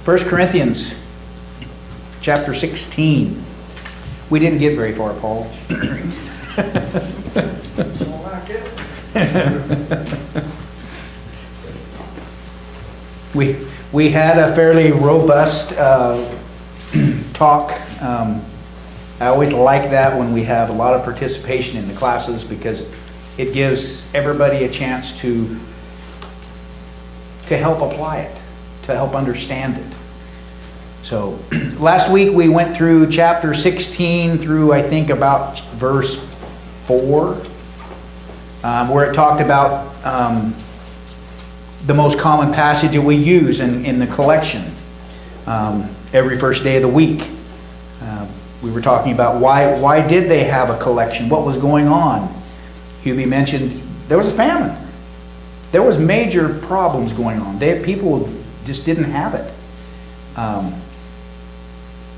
1 Corinthians chapter 16. We didn't get very far, Paul. We had a fairly robust talk. I always like that when we have a lot of participation in the classes, because it gives everybody a chance to help apply it, to help understand it. So last week we went through chapter 16 through, I think, about verse 4, where it talked about the most common passage that we use in the collection every first day of the week. We were talking about why did they have a collection? What was going on? Hubie mentioned there was a famine. There was major problems going on. People just didn't have it.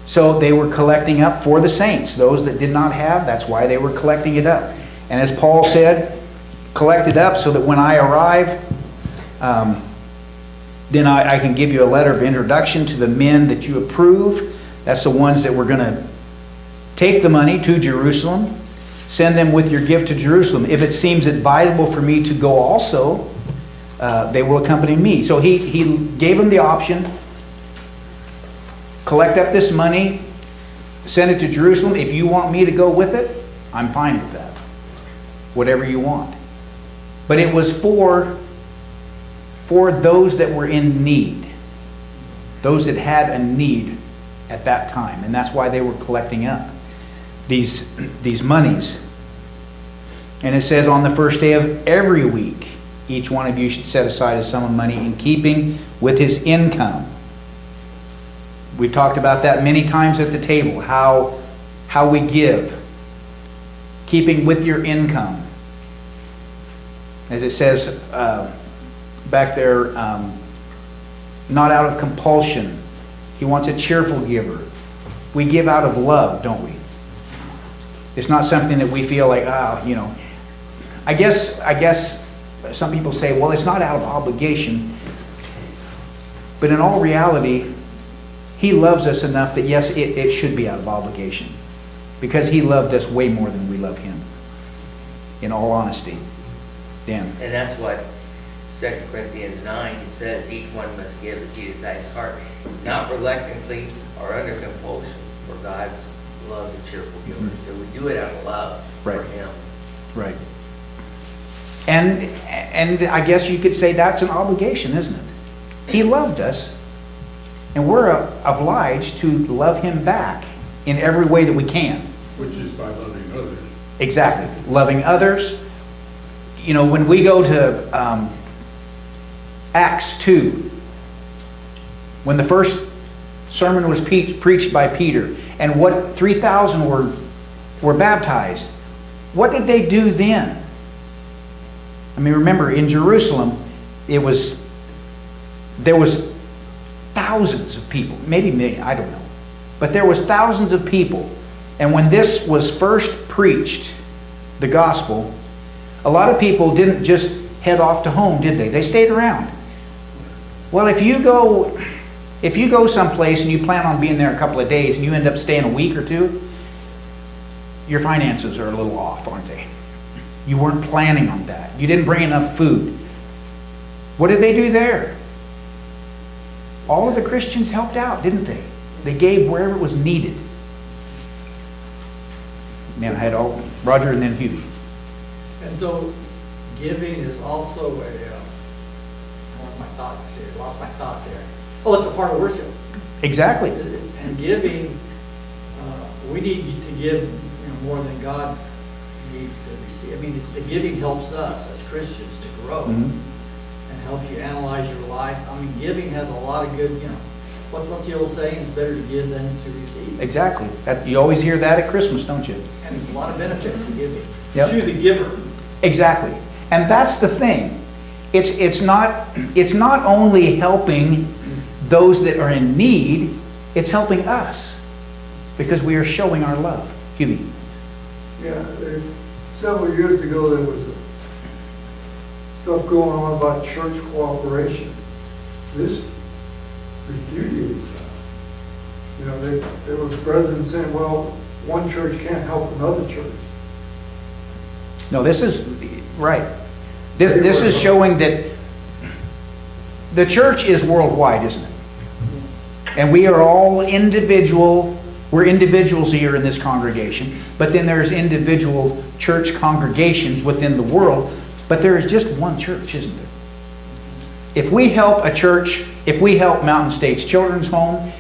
So they were collecting up for the saints. Those that did not have, that's why they were collecting it up. And as Paul said, collect it up so that when I arrive, then I can give you a letter of introduction to the men that you approve. That's the ones that were going to take the money to Jerusalem. Send them with your gift to Jerusalem. If it seems advisable for me to go also, they will accompany me. So he gave them the option. Collect up this money, send it to Jerusalem. If you want me to go with it, I'm fine with that. Whatever you want. But it was for those that were in need. Those that had a need at that time. And that's why they were collecting up these monies. And it says, on the first day of every week, each one of you should set aside a sum of money in keeping with his income. We've talked about that many times at the table, how we give, keeping with your income. As it says back there, not out of compulsion. He wants a cheerful giver. We give out of love, don't we? It's not something that we feel like, I guess some people say, well, it's not out of obligation. But in all reality, he loves us enough that, yes, it should be out of obligation. Because he loved us way more than we love him. In all honesty. Dan. And that's what 2 Corinthians 9, it says, each one must give as he desires his heart, not reluctantly or under compulsion, for God loves a cheerful giver. Mm-hmm. So we do it out of love for him. Right. And I guess you could say that's an obligation, isn't it? He loved us, and we're obliged to love him back in every way that we can. Which is by loving others. Exactly. Loving others. You know, when we go to Acts 2, when the first sermon was preached by Peter, and what 3,000 were baptized, what did they do then? I mean, remember, in Jerusalem, there was thousands of people, maybe million, I don't know. But there was thousands of people. And when this was first preached, the gospel, a lot of people didn't just head off to home, did they? They stayed around. Well, if you go someplace and you plan on being there a couple of days and you end up staying a week or two, your finances are a little off, aren't they? You weren't planning on that. You didn't bring enough food. What did they do there? All of the Christians helped out, didn't they? They gave wherever it was needed. Man, I had Roger and then Hubie. And so giving is also lost my thought there. Oh, it's a part of worship. Exactly. And giving, we need to give more than God needs to receive. I mean, the giving helps us as Christians to grow. Mm-hmm. And helps you analyze your life. I mean, giving has a lot of good, what's the old saying? It's better to give than to receive. Exactly. You always hear that at Christmas, don't you? And there's a lot of benefits to giving. Yep. To the giver. Exactly. And that's the thing. It's not only helping those that are in need, it's helping us because we are showing our love. Hubie. Yeah, several years ago there was stuff going on about church cooperation. This repudiates that. You know, there was brethren saying, well, one church can't help another church. No, this is, right. This is showing that the church is worldwide, isn't it? And we are all we're individuals here in this congregation, but then there's individual church congregations within the world, but there is just one church, isn't there? If we help a church, if we help Mountain States Children's Home,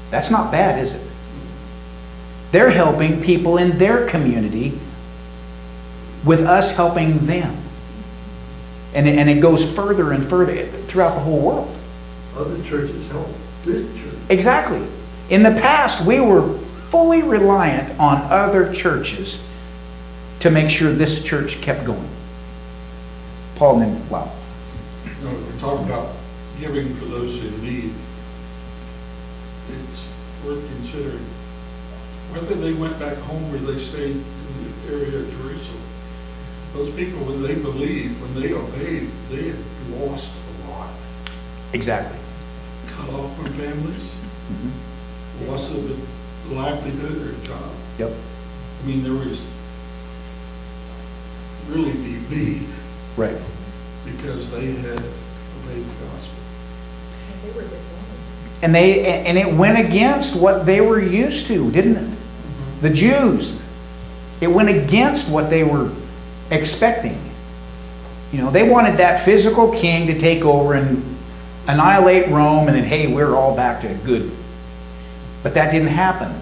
that's not bad, is it? They're helping people in their community with us helping them. And it goes further and further throughout the whole world. Other churches help this church. Exactly. In the past, we were fully reliant on other churches to make sure this church kept going. Paul, and then, wow. You know, we talk about giving for those in need. It's worth considering whether they went back home or they stayed in the area of Jerusalem. Those people, when they believed, when they obeyed, they had lost a lot. Exactly. Cut off from families, loss of the livelihood or a job. Yep. I mean, there was really DB Right. because they had obeyed the gospel. They were disowned. And it went against what they were used to, didn't it? The Jews. It went against what they were expecting. You know, they wanted that physical king to take over and annihilate Rome, and then, hey, we're all back to good. But that didn't happen.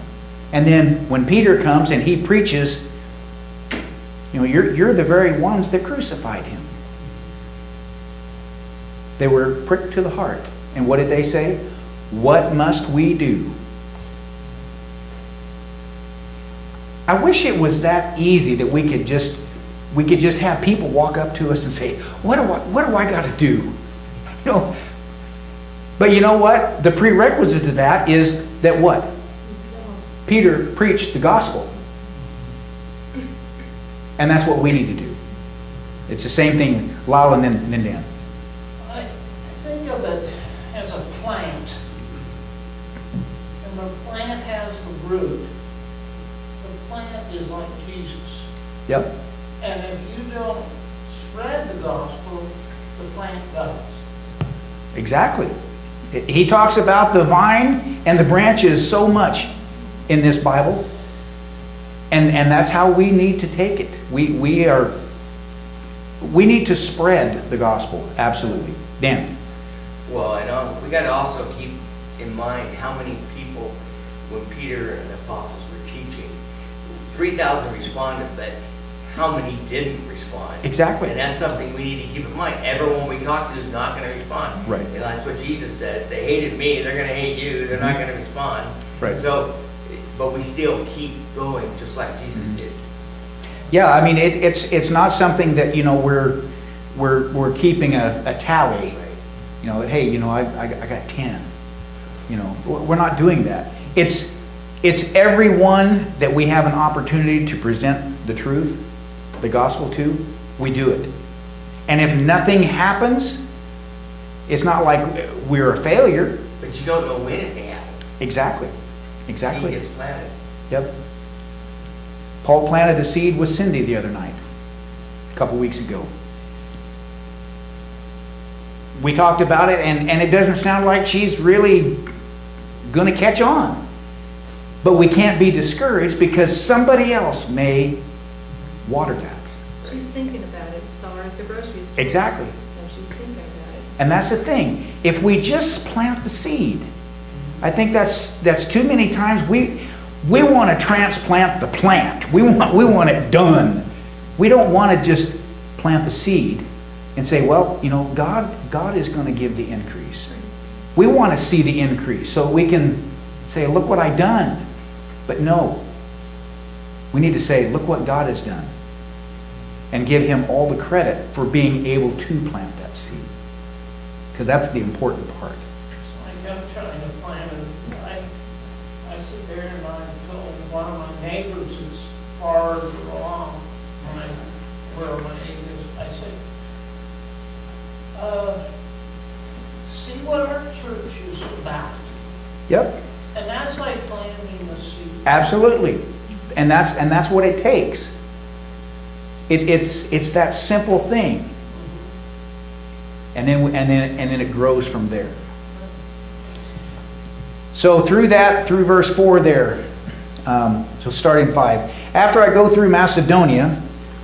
And then when Peter comes and he preaches, you know, you're the very ones that crucified him. They were pricked to the heart. And what did they say? What must we do? I wish it was that easy that we could just have people walk up to us and say, what do I got to do? You know, but you know what? The prerequisite to that is that what? Peter preached the gospel. And that's what we need to do. It's the same thing, Lyle and then Dan. I think of it as a plant. And the plant has the root. The plant is like Jesus. Yep. And if you don't spread the gospel, the plant dies. Exactly. He talks about the vine and the branches so much in this Bible. And that's how we need to take it. We need to spread the gospel. Absolutely. Dan. Well, and we got to also keep in mind how many people, when Peter and the apostles were teaching, 3,000 responded, but how many didn't respond? Exactly. And that's something we need to keep in mind. Everyone we talk to is not going to respond. Right. And that's what Jesus said. If they hated me, they're going to hate you. They're not going to respond. Right. So, but we still keep going just like Jesus did. Yeah, I mean, it's not something that, you know, we're keeping a tally. Right. You know, that, hey, you know, I got 10. You know, we're not doing that. It's everyone that we have an opportunity to present the truth, the gospel to, we do it. And if nothing happens, it's not like we're a failure. But you don't know when it may happen. Exactly. Exactly. Seed gets planted. Yep. Paul planted a seed with Cindy the other night, a couple weeks ago. We talked about it, and it doesn't sound like she's really going to catch on. But we can't be discouraged because somebody else may water that. She's thinking about it. Saw her at the grocery store. Exactly. And she's thinking about it. And that's the thing. If we just plant the seed, I think that's too many times we want to transplant the plant. We want it done. We don't want to just plant the seed and say, well, you know, God is going to give the increase. We want to see the increase so we can say, look what I've done. But no, we need to say, look what God has done, and give him all the credit for being able to plant that seed, because that's the important part. Like I'm trying to plant it. I sit there and I told one of my neighbors as far as along where my neighbors, I said, see see what our church is about. Yep, And that's like planting the seed. absolutely. And that's what it takes. It's that simple thing. And then it grows from there. So through verse 4 there, so starting 5. After I go through Macedonia,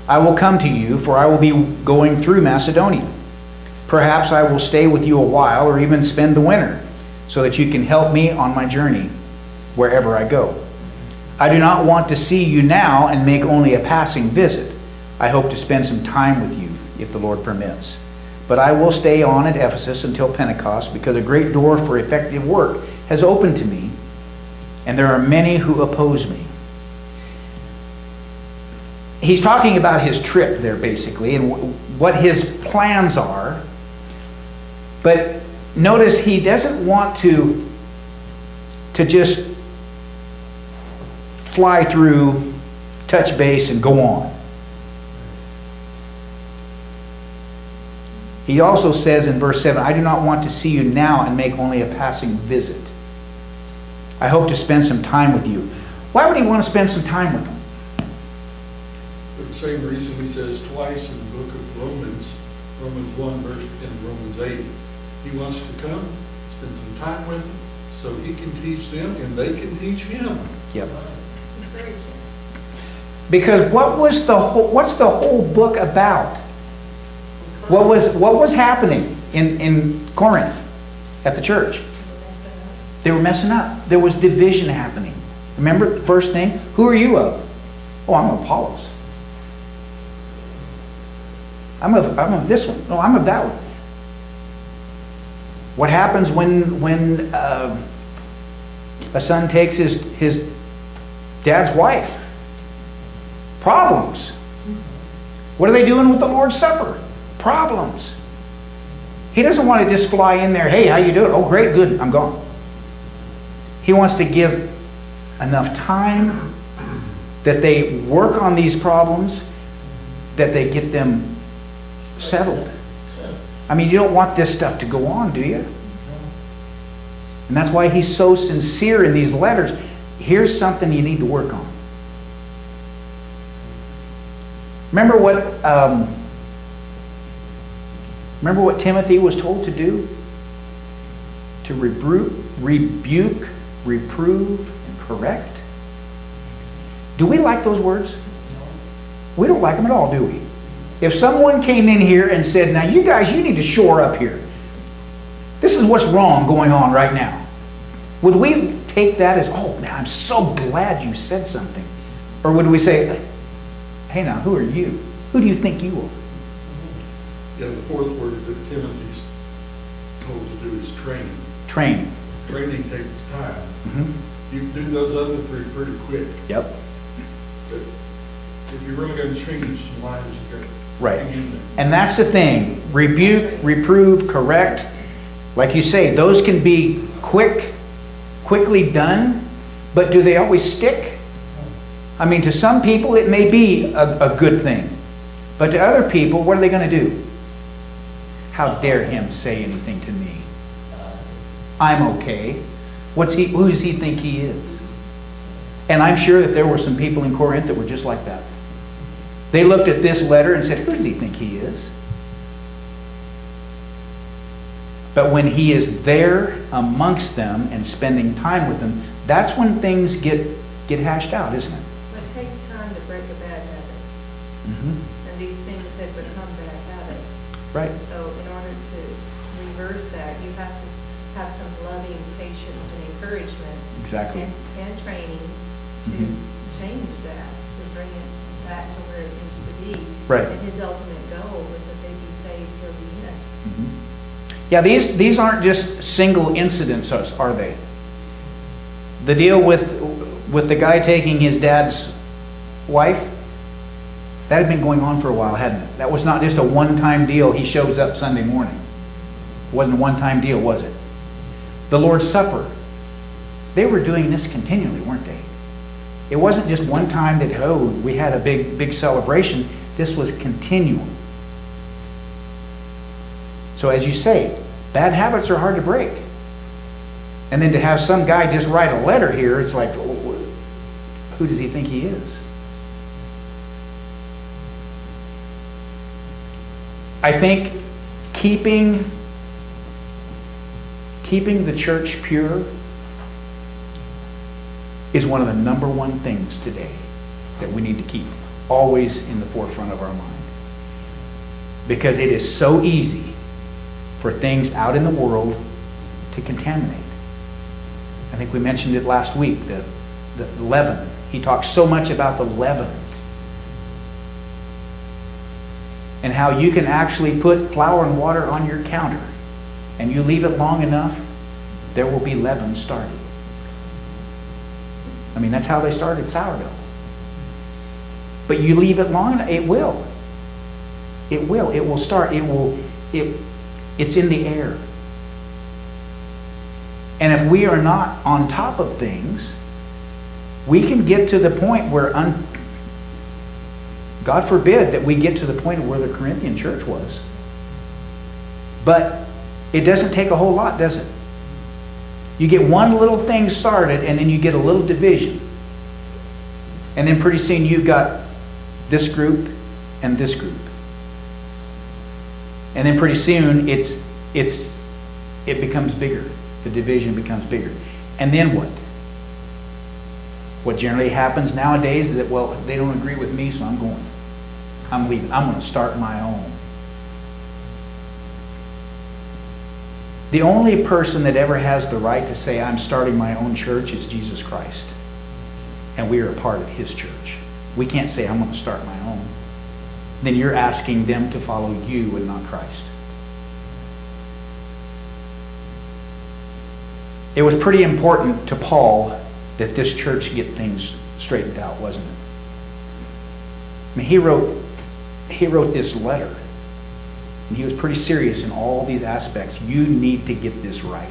I will come to you, for I will be going through Macedonia. Perhaps I will stay with you a while, or even spend the winter, so that you can help me on my journey wherever I go. I do not want to see you now and make only a passing visit. I hope to spend some time with you, if the Lord permits. But I will stay on at Ephesus until Pentecost, because a great door for effective work has opened to me, and there are many who oppose me. He's talking about his trip there, basically, and what his plans are. But notice he doesn't want to just fly through, touch base, and go on. He also says in verse 7, I do not want to see you now and make only a passing visit. I hope to spend some time with you. Why would he want to spend some time with them? For the same reason he says twice in the book of Romans, Romans 1 verse and Romans 8, he wants to come, spend some time with them, so he can teach them and they can teach him. Yep. Encourage him. Because what's the whole book about? What was happening in Corinth at the church? They were messing up. There was division happening. Remember the first thing? Who are you of? Oh, I'm of Apollos. I'm of this one. No, I'm of that one. What happens when a son takes his dad's wife? Problems. What are they doing with the Lord's Supper? Problems. He doesn't want to just fly in there, hey, how you doing? Oh, great, good, I'm gone. He wants to give enough time that they work on these problems, that they get them settled. I mean, you don't want this stuff to go on, do you? And that's why he's so sincere in these letters. Here's something you need to work on. Remember what Timothy was told to do? To rebuke, reprove, and correct. Do we like those words? We don't like them at all, do we? If someone came in here and said, now you guys, you need to shore up here. This is what's wrong going on right now. Would we take that as, oh man, I'm so glad you said something? Or would we say, hey now, who are you? Who do you think you are? Yeah, the fourth word that Timothy's told to do is training. Train. Training takes time. Mm-hmm. You can do those other three pretty quick. Yep. But if you're really going to change some lives, you got to Right. hang in there. And that's the thing. Rebuke, reprove, correct. Like you say, those can be quickly done, but do they always stick? I mean, to some people it may be a good thing. But to other people, what are they going to do? How dare him say anything to me? I'm okay. Who does he think he is? And I'm sure that there were some people in Corinth that were just like that. They looked at this letter and said, who does he think he is? But when he is there amongst them and spending time with them, that's when things get hashed out, isn't it? But it takes time to break a bad habit. Mm-hmm. And these things have become bad habits. Right. So in order to reverse that, you have to have some loving patience and encouragement. Exactly. And training to change that, to bring it back to where it needs to be. Right. And his ultimate goal was that they be saved till the end. Mm-hmm. Yeah, these aren't just single incidents, are they? The deal with the guy taking his dad's wife, that had been going on for a while, hadn't it? That was not just a one-time deal, he shows up Sunday morning. It wasn't a one-time deal, was it? The Lord's Supper, they were doing this continually, weren't they? It wasn't just one time that, oh, we had a big celebration. This was continual. So as you say, Bad habits are hard to break. And then to have some guy just write a letter here, it's like, who does he think he is? I think keeping the church pure is one of the number one things today that we need to keep always in the forefront of our mind. Because it is so easy for things out in the world to contaminate. I think we mentioned it last week, the leaven. He talks so much about the leaven. And how you can actually put flour and water on your counter, and you leave it long enough, there will be leaven started. I mean, that's how they started sourdough. But you leave it long enough, it will. It will. It will start. It's in the air. And if we are not on top of things, we can get to the point where, God forbid that we get to the point of where the Corinthian church was. But it doesn't take a whole lot, does it? You get one little thing started, and then you get a little division. And then pretty soon you've got this group and this group. And then pretty soon it becomes bigger. The division becomes bigger. And then what? What generally happens nowadays is that, well, they don't agree with me, so I'm going. I'm leaving. I'm going to start my own. The only person that ever has the right to say, I'm starting my own church, is Jesus Christ. And we are a part of His church. We can't say, I'm going to start my own. Then you're asking them to follow you and not Christ. It was pretty important to Paul that this church get things straightened out, wasn't it? I mean, he wrote this letter, and he was pretty serious in all these aspects. You need to get this right.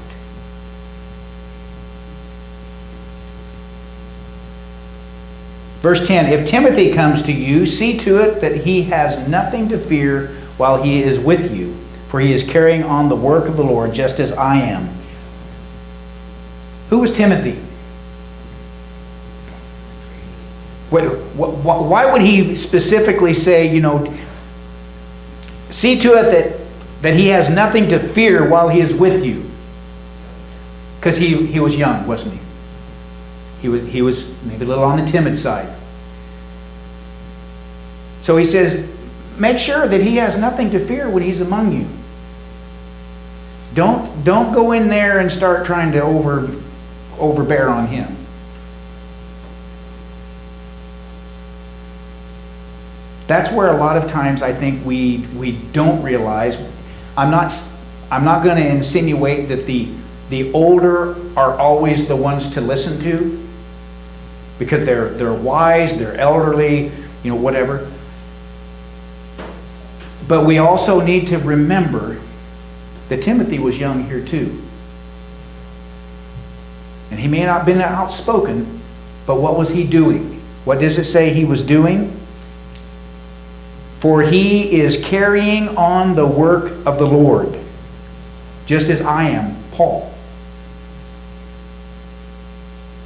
Verse 10, if Timothy comes to you, see to it that he has nothing to fear while he is with you, for he is carrying on the work of the Lord just as I am. Who was Timothy? Why would he specifically say, see to it that he has nothing to fear while he is with you? Because he was young, wasn't he? He was maybe a little on the timid side. So he says, make sure that he has nothing to fear when he's among you. Don't go in there and start trying to overbear on him. That's where a lot of times I think we don't realize. I'm not going to insinuate that the older are always the ones to listen to, because they're wise, they're elderly, whatever. But we also need to remember that Timothy was young here too. And he may not have been outspoken, but what was he doing? What does it say he was doing? For he is carrying on the work of the Lord, just as I am, Paul.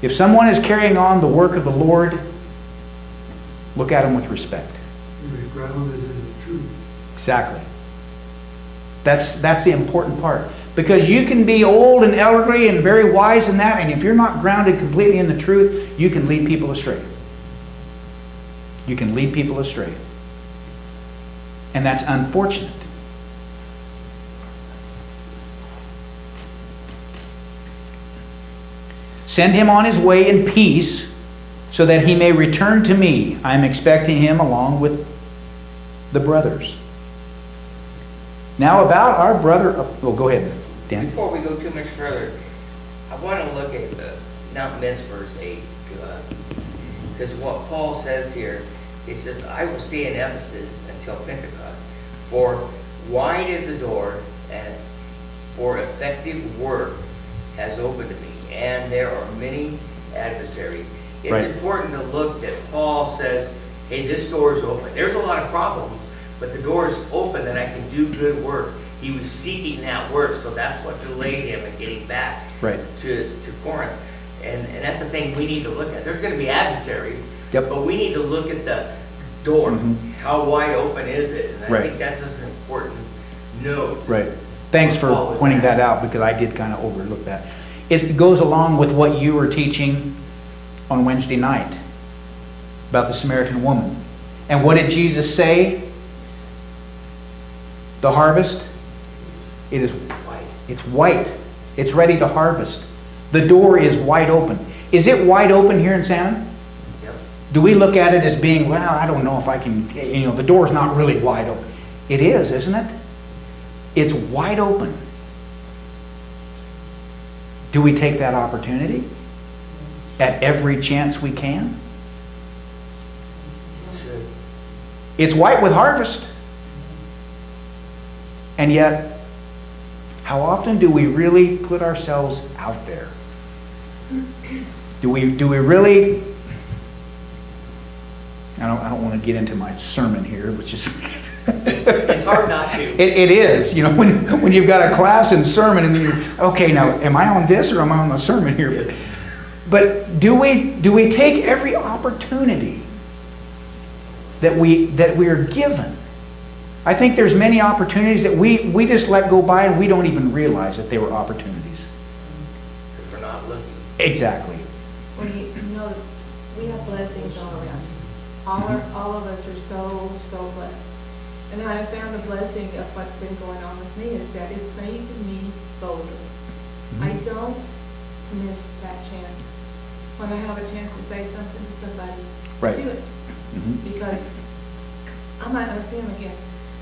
If someone is carrying on the work of the Lord, look at him with respect. Be grounded in the truth. Exactly. That's the important part. Because you can be old and elderly and very wise in that, and if you're not grounded completely in the truth, you can lead people astray. You can lead people astray. And that's unfortunate. Send him on his way in peace, so that he may return to me. I am expecting him along with the brothers. Now about our brother... Well, go ahead, Dan. Before we go too much further, I want to look at not miss verse 8. Because what Paul says here, it says, I will stay in Ephesus until Pentecost. For wide is the door, and for effective work has opened to me. And there are many adversaries. It's Right. important to look that Paul says, hey, this door is open. There's a lot of problems, but the door is open and I can do good work. He was seeking that work, so that's what delayed him in getting back Right. to Corinth. And that's the thing we need to look at. There's gonna be adversaries, Yep. but we need to look at the door. Mhm. How wide open is it? And I Right. think that's just an important note. Right. Thanks for Paul was pointing at. that out, because I did kind of overlook that. It goes along with what you were teaching on Wednesday night about the Samaritan woman. And what did Jesus say? The harvest, it's white. It's ready to harvest. The door is wide open. Is it wide open here in Salmon? Yep. Do we look at it as being, well, I don't know if I can, the door's not really wide open. It is, isn't it? It's wide open. Do we take that opportunity at every chance we can? Should. It's white with harvest. And yet, how often do we really put ourselves out there? Do we really? I don't want to get into my sermon here, which is It's hard not to. it is, when you've got a class in sermon and you, okay, now am I on this or am I on the sermon here? But do we take every opportunity that we are given? I think there's many opportunities that we just let go by and we don't even realize that they were opportunities. Because we're not looking. Exactly. Well, we have blessings all around. All of us are so blessed. And I have found the blessing of what's been going on with me is that it's made me bolder. I don't miss that chance. When I have a chance to say something to somebody, Right. do it. Because I might not see them again.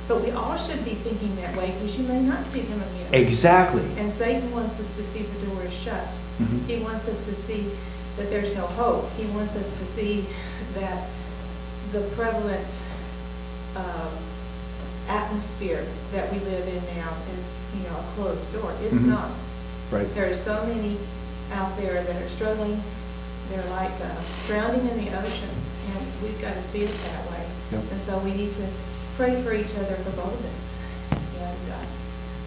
But we all should be thinking that way, because you may not see them again. Exactly. And Satan wants us to see the door is shut. Mhm. He wants us to see that there's no hope. He wants us to see that the prevalent atmosphere that we live in now is, a closed door. It's Mhm. not. Right. There are so many out there that are struggling. They're like drowning in the ocean, and we've got to see it that way. Yep. And so we need to pray for each other for boldness. And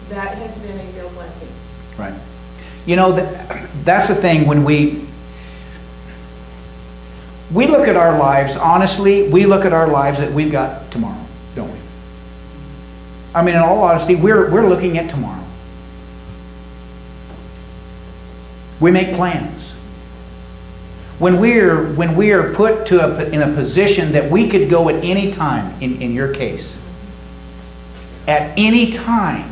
that has been a real blessing. Right. That's the thing when we look at our lives, honestly, we look at our lives that we've got tomorrow, don't we? I mean, in all honesty, we're looking at tomorrow. We make plans. When we are put in a position that we could go at any time, in your case, at any time,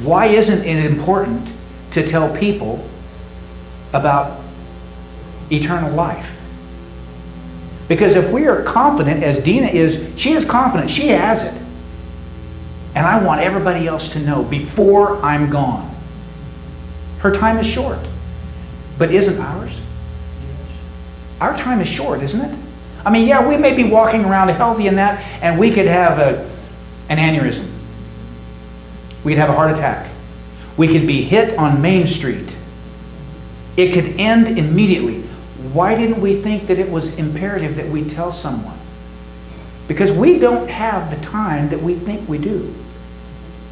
why isn't it important to tell people about eternal life? Because if we are confident, as Dina is, she is confident, she has it. And I want everybody else to know before I'm gone. Her time is short. But isn't ours? Our time is short, isn't it? I mean, yeah, we may be walking around healthy in that, and we could have an aneurysm. We could have a heart attack. We could be hit on Main Street. It could end immediately. Why didn't we think that it was imperative that we tell someone? Because we don't have the time that we think we do.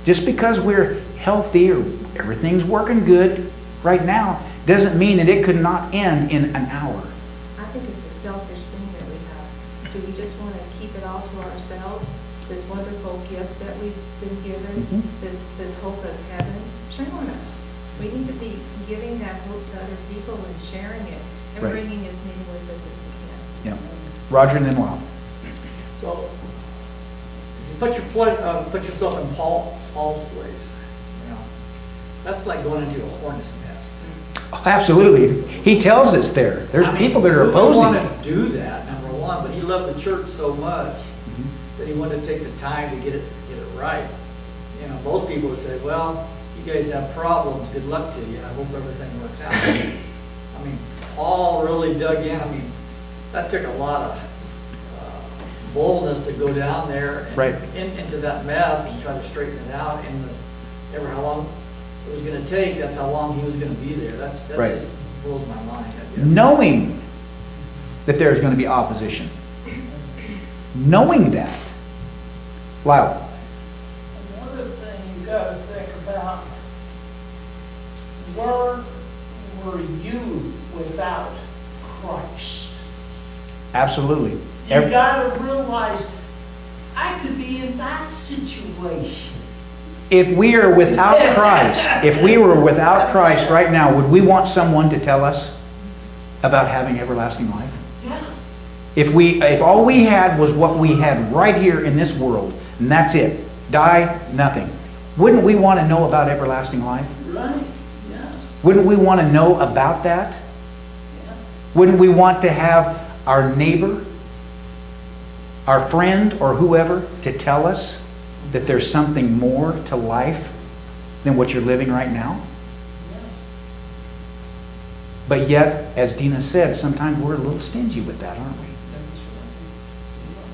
Just because we're healthy or everything's working good right now doesn't mean that it could not end in an hour. I think it's a selfish thing that we have. Do we just want to keep it all to ourselves? This wonderful gift that we've been given, this hope of heaven? Shame on us. We need to be giving that hope to other people and sharing it and Right. bringing as many with us as we can. Yeah. Roger and then Lyle. So, if you put yourself in Paul's place, that's like going into a hornet's nest. Oh, absolutely. He tells us there. There's people that are opposing. He wanted to do that, number one, but he loved the church so much that he wanted to take the time to get it right. Most people would say, well, you guys have problems, good luck to you, I hope everything works out. I mean, Paul really dug in. I mean, that took a lot of boldness to go down there and into that mess and try to straighten it out. And ever how long it was going to take, that's how long he was going to be there. That just blows my mind, I guess. Knowing that there's going to be opposition. Knowing that. Lyle. Another thing got to think about, where were you without Christ? Absolutely. You got to realize, I could be in that situation. If we are without Christ, if we were without Christ right now, would we want someone to tell us about having everlasting life? Yeah. If all we had was what we had right here in this world, and that's it, die, nothing, wouldn't we want to know about everlasting life? Right, yes. Wouldn't we want to know about that? Yeah. Wouldn't we want to have our neighbor, our friend, or whoever to tell us that there's something more to life than what you're living right now? Yeah. But yet, as Dina said, sometimes we're a little stingy with that, aren't we?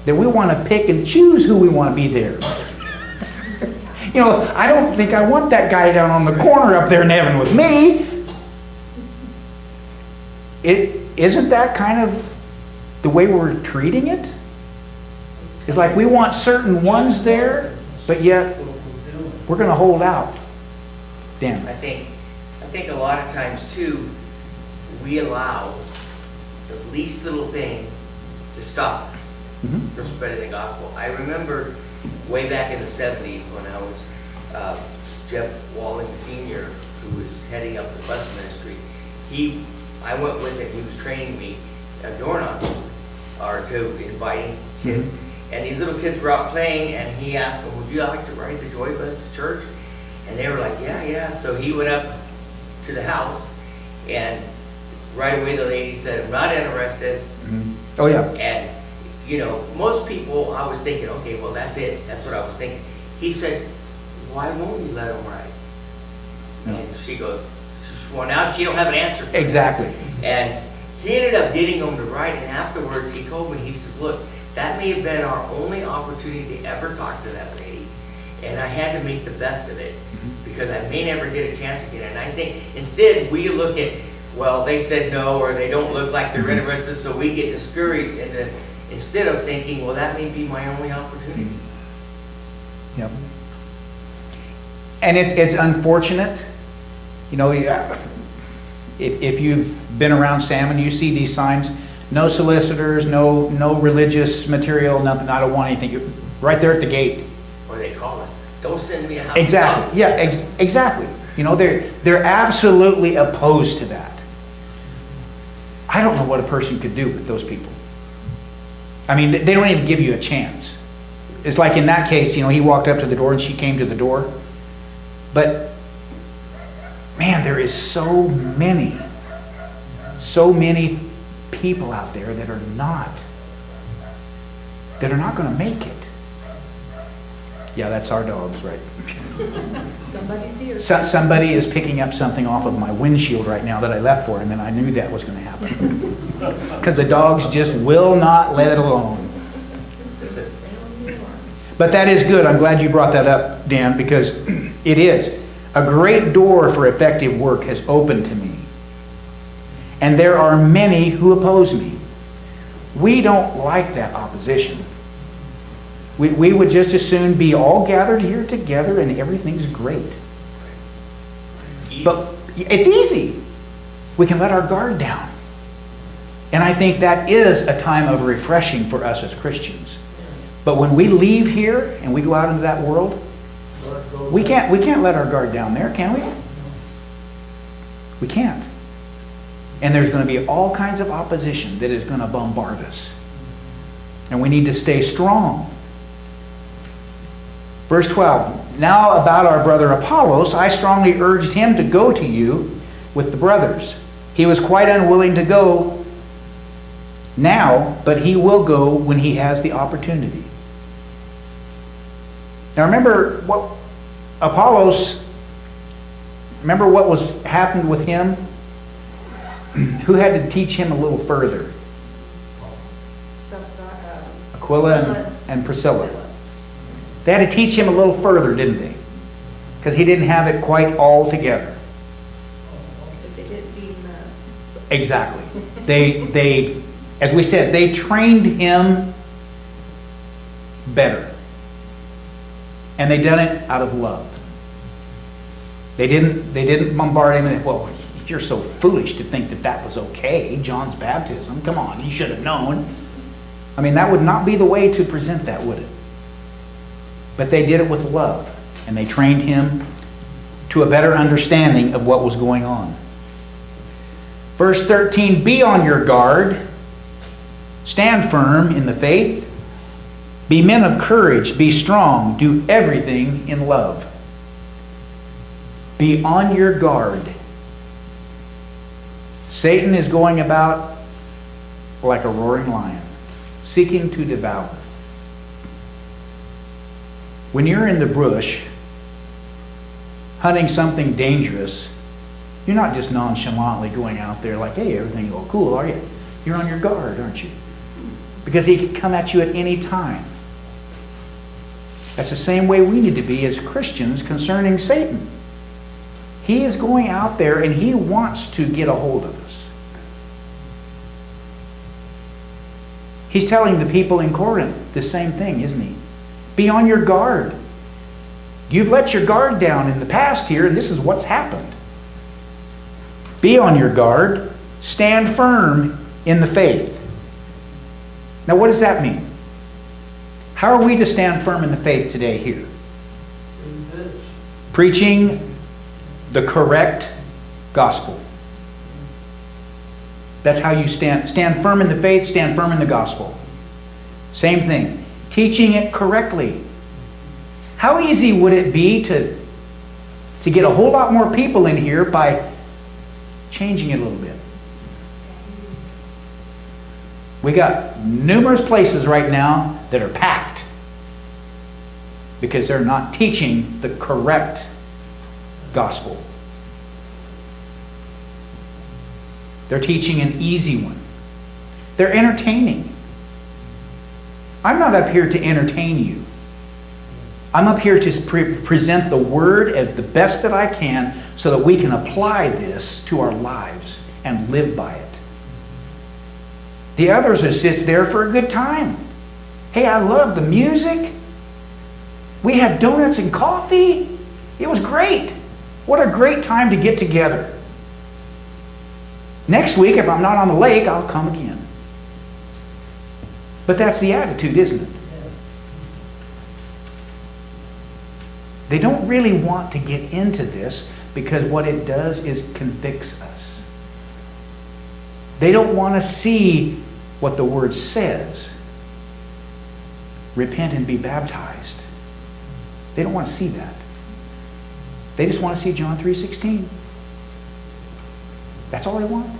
That we want to pick and choose who we want to be there. You know, I don't think I want that guy down on the corner up there in heaven with me. Isn't that kind of the way we're treating it? It's like we want certain ones there, but yet we're going to hold out. Dan. I think a lot of times too, we allow the least little thing to stop us from spreading the gospel. I remember way back in the 70s when I was Jeff Walling Sr., who was heading up the bus ministry. I went with him. He was training me door knocking, or to inviting kids. And these little kids were out playing, and he asked them, "Would you like to ride the joy bus to church?" And they were like, "Yeah, yeah." So he went up to the house, and right away the lady said, "I'm not interested." Oh, yeah. And, you know, most people, I was thinking, okay, well, that's it. That's what I was thinking. He said, "Why won't you let them ride?" No. And she goes, well, now she don't have an answer for me. Exactly. And he ended up getting them to ride, and afterwards he told me, he says, "Look, that may have been our only opportunity to ever talk to that lady, and I had to make the best of it, because I may never get a chance again." And I think instead we look at, well, they said no, or they don't look like they're interested, so we get discouraged, and then instead of thinking, well, that may be my only opportunity. Yep. And it's unfortunate, you know, if you've been around Salmon, you see these signs, no solicitors, no religious material, nothing, I don't want anything, right there at the gate. Or they call us, "Don't send me a house." Exactly, yeah, exactly. You know, they're absolutely opposed to that. I don't know what a person could do with those people. I mean, they don't even give you a chance. It's like in that case, you know, he walked up to the door and she came to the door. But, man, there is so many people out there that are not going to make it. Yeah, that's our dogs, right? Somebody's here. Somebody is picking up something off of my windshield right now that I left for him, and I knew that was going to happen. Because the dogs just will not let it alone. But that is good. I'm glad you brought that up, Dan, because it is. A great door for effective work has opened to me. And there are many who oppose me. We don't like that opposition. We would just as soon be all gathered here together and everything's great. But it's easy. We can let our guard down. And I think that is a time of refreshing for us as Christians. But when we leave here and we go out into that world, we can't let our guard down there, can we? We can't. And there's going to be all kinds of opposition that is going to bombard us. And we need to stay strong. Verse 12, "Now about our brother Apollos, I strongly urged him to go to you with the brothers. He was quite unwilling to go now, but he will go when he has the opportunity." Now remember what Apollos, remember what was happened with him? Who had to teach him a little further? Aquila and Priscilla. They had to teach him a little further, didn't they? Because he didn't have it quite all together. If they didn't beat him up. Exactly. They, as we said, they trained him better. And they done it out of love. They didn't bombard him and, well, you're so foolish to think that that was okay, John's baptism. Come on, you should have known. I mean, that would not be the way to present that, would it? But they did it with love, and they trained him to a better understanding of what was going on. Verse 13, be on your guard, stand firm in the faith, be men of courage, be strong, do everything in love. Be on your guard. Satan is going about like a roaring lion, seeking to devour. When you're in the bush, hunting something dangerous, you're not just nonchalantly going out there like, hey, everything's all cool, are you? You're on your guard, aren't you? Because he can come at you at any time. That's the same way we need to be as Christians concerning Satan. He is going out there and he wants to get a hold of us. He's telling the people in Corinth the same thing, isn't he? Be on your guard. You've let your guard down in the past here, and this is what's happened. Be on your guard. Stand firm in the faith. Now, what does that mean? How are we to stand firm in the faith today here? Preaching the correct gospel. That's how you stand. Stand firm in the faith, stand firm in the gospel. Same thing. Teaching it correctly. How easy would it be to get a whole lot more people in here by changing it a little bit? We got numerous places right now that are packed because they're not teaching the correct gospel. They're teaching an easy one. They're entertaining. I'm not up here to entertain you. I'm up here to present the word as the best that I can so that we can apply this to our lives and live by it. The others are just there for a good time. Hey, I love the music. We had donuts and coffee. It was great. What a great time to get together. Next week, if I'm not on the lake, I'll come again. But that's the attitude, isn't it? They don't really want to get into this because what it does is convicts us. They don't want to see what the Word says. Repent and be baptized. They don't want to see that. They just want to see John 3:16. That's all they want.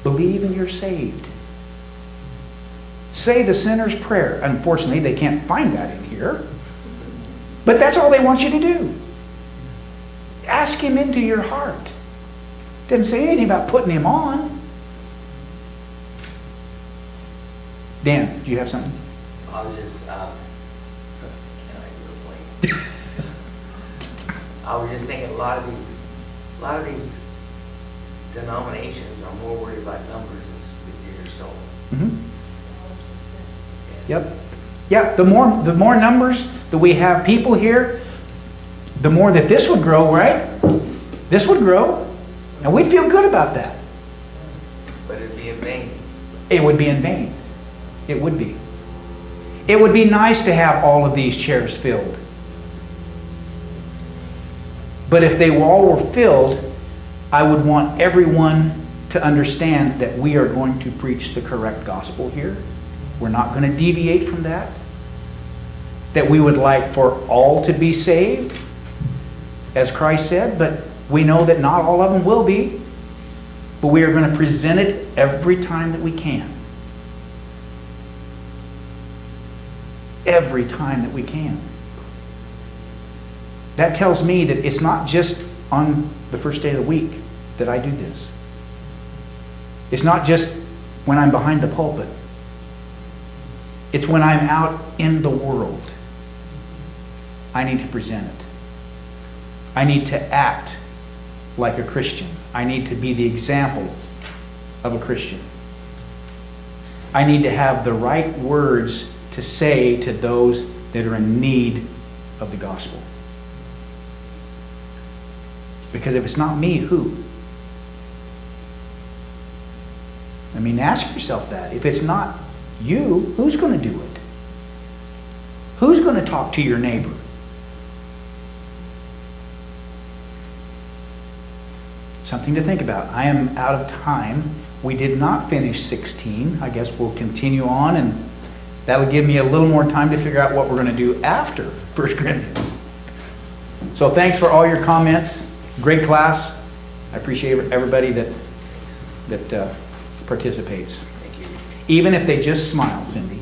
Believe and you're saved. Say the sinner's prayer. Unfortunately, they can't find that in here. But that's all they want you to do. Ask Him into your heart. Doesn't say anything about putting Him on. Dan, do you have something? I was just, I was just thinking a lot of these denominations are more worried about numbers than your soul. Mm-hmm. Yep. Yeah, the more numbers that we have people here, the more that this would grow, right? This would grow. And we'd feel good about that. But it'd be in vain. It would be in vain. It would be. It would be nice to have all of these chairs filled. But if they all were filled, I would want everyone to understand that we are going to preach the correct gospel here. We're not going to deviate from that. That we would like for all to be saved, as Christ said, but we know that not all of them will be. But we are going to present it every time that we can. Every time that we can. That tells me that it's not just on the first day of the week that I do this. It's not just when I'm behind the pulpit. It's when I'm out in the world. I need to present it. I need to act like a Christian. I need to be the example of a Christian. I need to have the right words to say to those that are in need of the gospel. Because if it's not me, who? I mean, ask yourself that. If it's not you, who's going to do it? Who's going to talk to your neighbor? Something to think about. I am out of time. We did not finish 16. I guess we'll continue on, and that'll give me a little more time to figure out what we're going to do after 1 Corinthians. So thanks for all your comments. Great class. I appreciate everybody that participates. Thank you. Even if they just smile, Cindy.